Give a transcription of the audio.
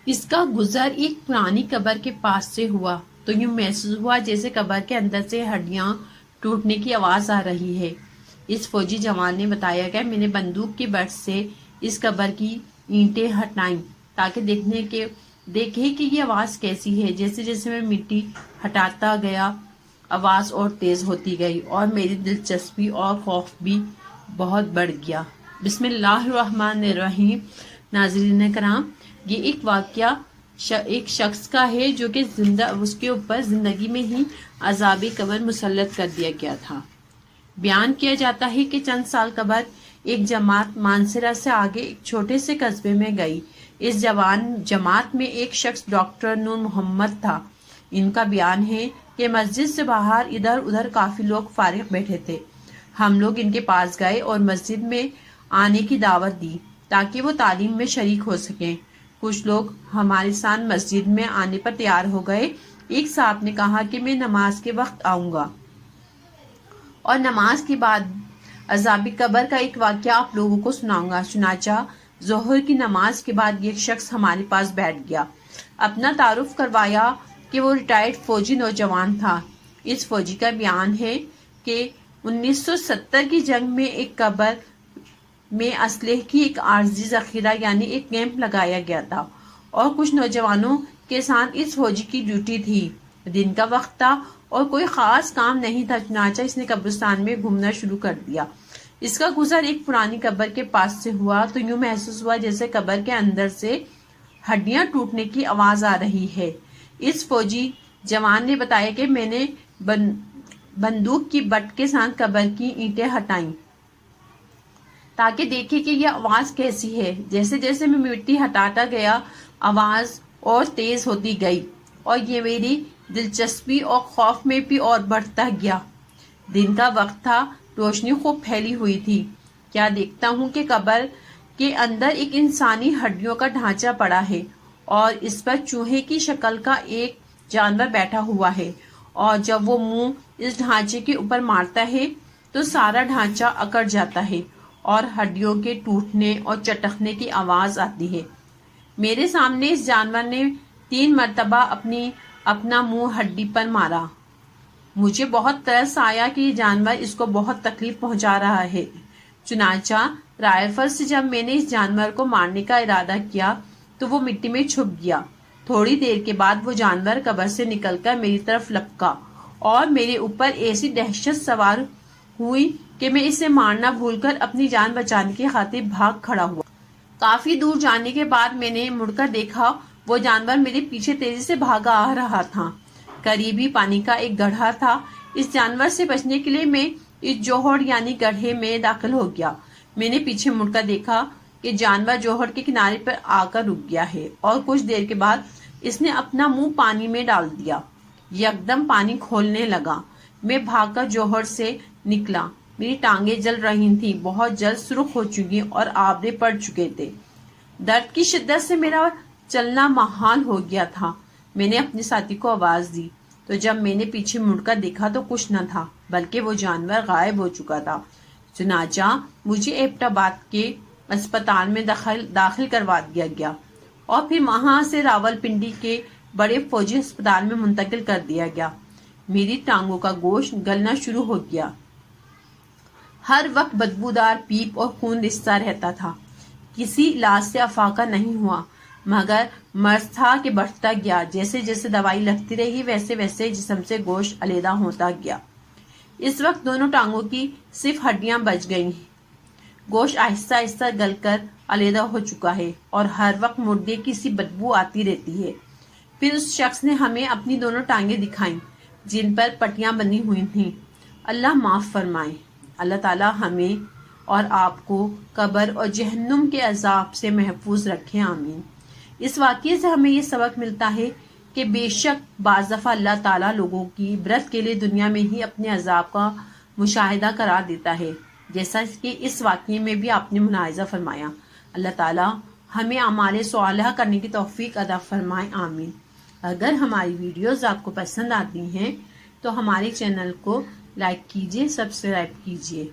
اس کا گزر ایک پرانی قبر کے پاس سے ہوا تو یوں محسوس ہوا جیسے قبر کے اندر سے ہڈیاں ٹوٹنے کی آواز آ رہی ہے۔ اس فوجی جوان نے بتایا کہ میں نے بندوق کی بٹ سے اس قبر کی اینٹیں ہٹائیں تاکہ دیکھے کہ یہ آواز کیسی ہے۔ جیسے جیسے میں مٹی ہٹاتا گیا آواز اور تیز ہوتی گئی اور میری دلچسپی اور خوف بھی بہت بڑھ گیا۔ بسم اللہ الرحمن الرحیم۔ ناظرین کرام، یہ ایک واقعہ ایک شخص کا ہے جو کہ اس کے اوپر زندگی میں ہی عذاب قبر مسلط کر دیا گیا تھا۔ بیان کیا جاتا ہے کہ چند سال قبل ایک جماعت مانسرا سے آگے ایک چھوٹے سے قصبے میں گئی۔ اس جماعت میں ایک شخص ڈاکٹر نور محمد تھا۔ ان کا بیان ہے کہ مسجد سے باہر ادھر ادھر کافی لوگ فارغ بیٹھے تھے۔ ہم لوگ ان کے پاس گئے اور مسجد میں آنے کی دعوت دی تاکہ وہ تعلیم میں شریک ہو سکیں۔ کچھ لوگ ہمارے ساتھ مسجد میں آنے پر تیار ہو گئے۔ ایک صاحب نے کہا کہ میں نماز کے وقت آؤں گا اور نماز کے بعد عذاب قبر کا ایک واقعہ آپ لوگوں کو سناؤں گا۔ چنانچہ ظہر کی نماز کے بعد یہ شخص ہمارے پاس بیٹھ گیا، اپنا تعارف کروایا کہ وہ ریٹائرڈ فوجی نوجوان تھا۔ اس فوجی کا بیان ہے کہ 1970 کی جنگ میں ایک قبر میں اسلحے کی ایک عارضی ذخیرہ یعنی ایک کیمپ لگایا گیا تھا اور کچھ نوجوانوں کے ساتھ اس فوجی کی ڈیوٹی تھی۔ دن کا وقت تھا اور کوئی خاص کام نہیں تھا، چنانچہ اس نے قبرستان میں گھومنا شروع کر دیا۔ اس کا گزر ایک پرانی قبر کے پاس سے ہوا تو یوں محسوس ہوا جیسے قبر کے اندر سے ہڈیاں ٹوٹنے کی آواز آ رہی ہے۔ اس فوجی جوان نے بتایا کہ میں نے بندوق کی بٹ کے ساتھ قبر کی اینٹیں ہٹائیں تاکہ دیکھے کہ یہ آواز کیسی ہے۔ جیسے جیسے میں مٹی ہٹاتا گیا آواز اور تیز ہوتی گئی اور یہ میری دلچسپی اور خوف میں بھی اور بڑھتا گیا۔ دن کا وقت تھا، روشنی خوب پھیلی ہوئی تھی۔ کیا دیکھتا ہوں کہ قبر کے اندر ایک انسانی ہڈیوں کا ڈھانچہ پڑا ہے اور اس پر چوہے کی شکل کا ایک جانور بیٹھا ہوا ہے، اور جب وہ منہ اس ڈھانچے کے اوپر مارتا ہے تو سارا ڈھانچہ اکڑ جاتا ہے اور ہڈیوں کے ٹوٹنے اور چٹکنے کی آواز آتی ہے۔ میرے سامنے اس جانور نے 3 مرتبہ اپنا منہ ہڈی پر مارا۔ مجھے بہت ترس آیا کہ یہ جانور اس کو بہت تکلیف پہنچا رہا ہے۔ چنانچہ رائفل سے جب میں نے اس جانور کو مارنے کا ارادہ کیا تو وہ مٹی میں چھپ گیا۔ تھوڑی دیر کے بعد وہ جانور قبر سے نکل کر میری طرف لپکا اور میرے اوپر ایسی دہشت سوار ہوئی کہ میں اسے مارنا بھول کر اپنی جان بچانے کی خاطر بھاگ کھڑا ہوا۔ کافی دور جانے کے بعد میں نے مڑ کر دیکھا، وہ جانور میرے پیچھے تیزی سے بھاگا آ رہا تھا۔ قریب ہی پانی کا ایک گڑھا تھا۔ اس جانور سے بچنے کے لیے میں اس جوہر یعنی گڑھے میں داخل ہو گیا۔ میں نے پیچھے مڑ کر دیکھا کہ جانور جوہر کے کنارے پر آ کر رک گیا ہے اور کچھ دیر کے بعد اس نے اپنا منہ پانی میں ڈال دیا۔ یکدم پانی کھولنے لگا۔ میں بھاگ کر جوہر سے نکلا۔ میری ٹانگیں جل رہی تھیں، بہت جلد سرخ ہو چکی اور آبلے پڑ چکے تھے۔ درد کی شدت سے میرا چلنا محال ہو گیا تھا۔ میں نے اپنے ساتھی کو آواز دی تو جب میں نے پیچھے مڑ کر دیکھا تو کچھ نہ تھا بلکہ وہ جانور غائب ہو چکا تھا۔ چنانچہ مجھے ایبٹ آباد کے اسپتال میں داخل کروا دیا گیا اور پھر وہاں سے راول پنڈی کے بڑے فوجی اسپتال میں منتقل کر دیا گیا۔ میری ٹانگوں کا گوشت گلنا شروع ہو گیا۔ ہر وقت بدبودار پیپ اور خون رستا رہتا تھا۔ کسی علاج سے افاقہ نہیں ہوا مگر مرض تھا کہ بڑھتا گیا۔ جیسے جیسے دوائی لگتی رہی ویسے ویسے جسم سے گوشت علیحدہ ہوتا گیا۔ اس وقت دونوں ٹانگوں کی صرف ہڈیاں بچ گئی ہیں۔ گوشت آہستہ آہستہ گل کر علیحدہ ہو چکا ہے اور ہر وقت مردے کی سی بدبو آتی رہتی ہے۔ پھر اس شخص نے ہمیں اپنی دونوں ٹانگیں دکھائیں جن پر پٹیاں بندھی ہوئی تھیں۔ اللہ معاف فرمائے۔ اللہ تعالی ہمیں اور آپ کو قبر اور جہنم کے عذاب سے محفوظ رکھے، آمین۔ اس واقعے سے ہمیں یہ سبق ملتا ہے کہ بے شک بعض دفعہ اللہ تعالیٰ لوگوں کی عبرت کے لیے دنیا میں ہی اپنے عذاب کا مشاہدہ کرا دیتا ہے، جیسا کہ اس واقعے میں بھی آپ نے ملاحظہ فرمایا۔ اللہ تعالیٰ ہمیں اعمال صالحہ کرنے کی توفیق عطا فرمائے، آمین۔ اگر ہماری ویڈیوز آپ کو پسند آتی ہیں تو ہمارے چینل کو لائک کیجیے، سبسکرائب کیجیے۔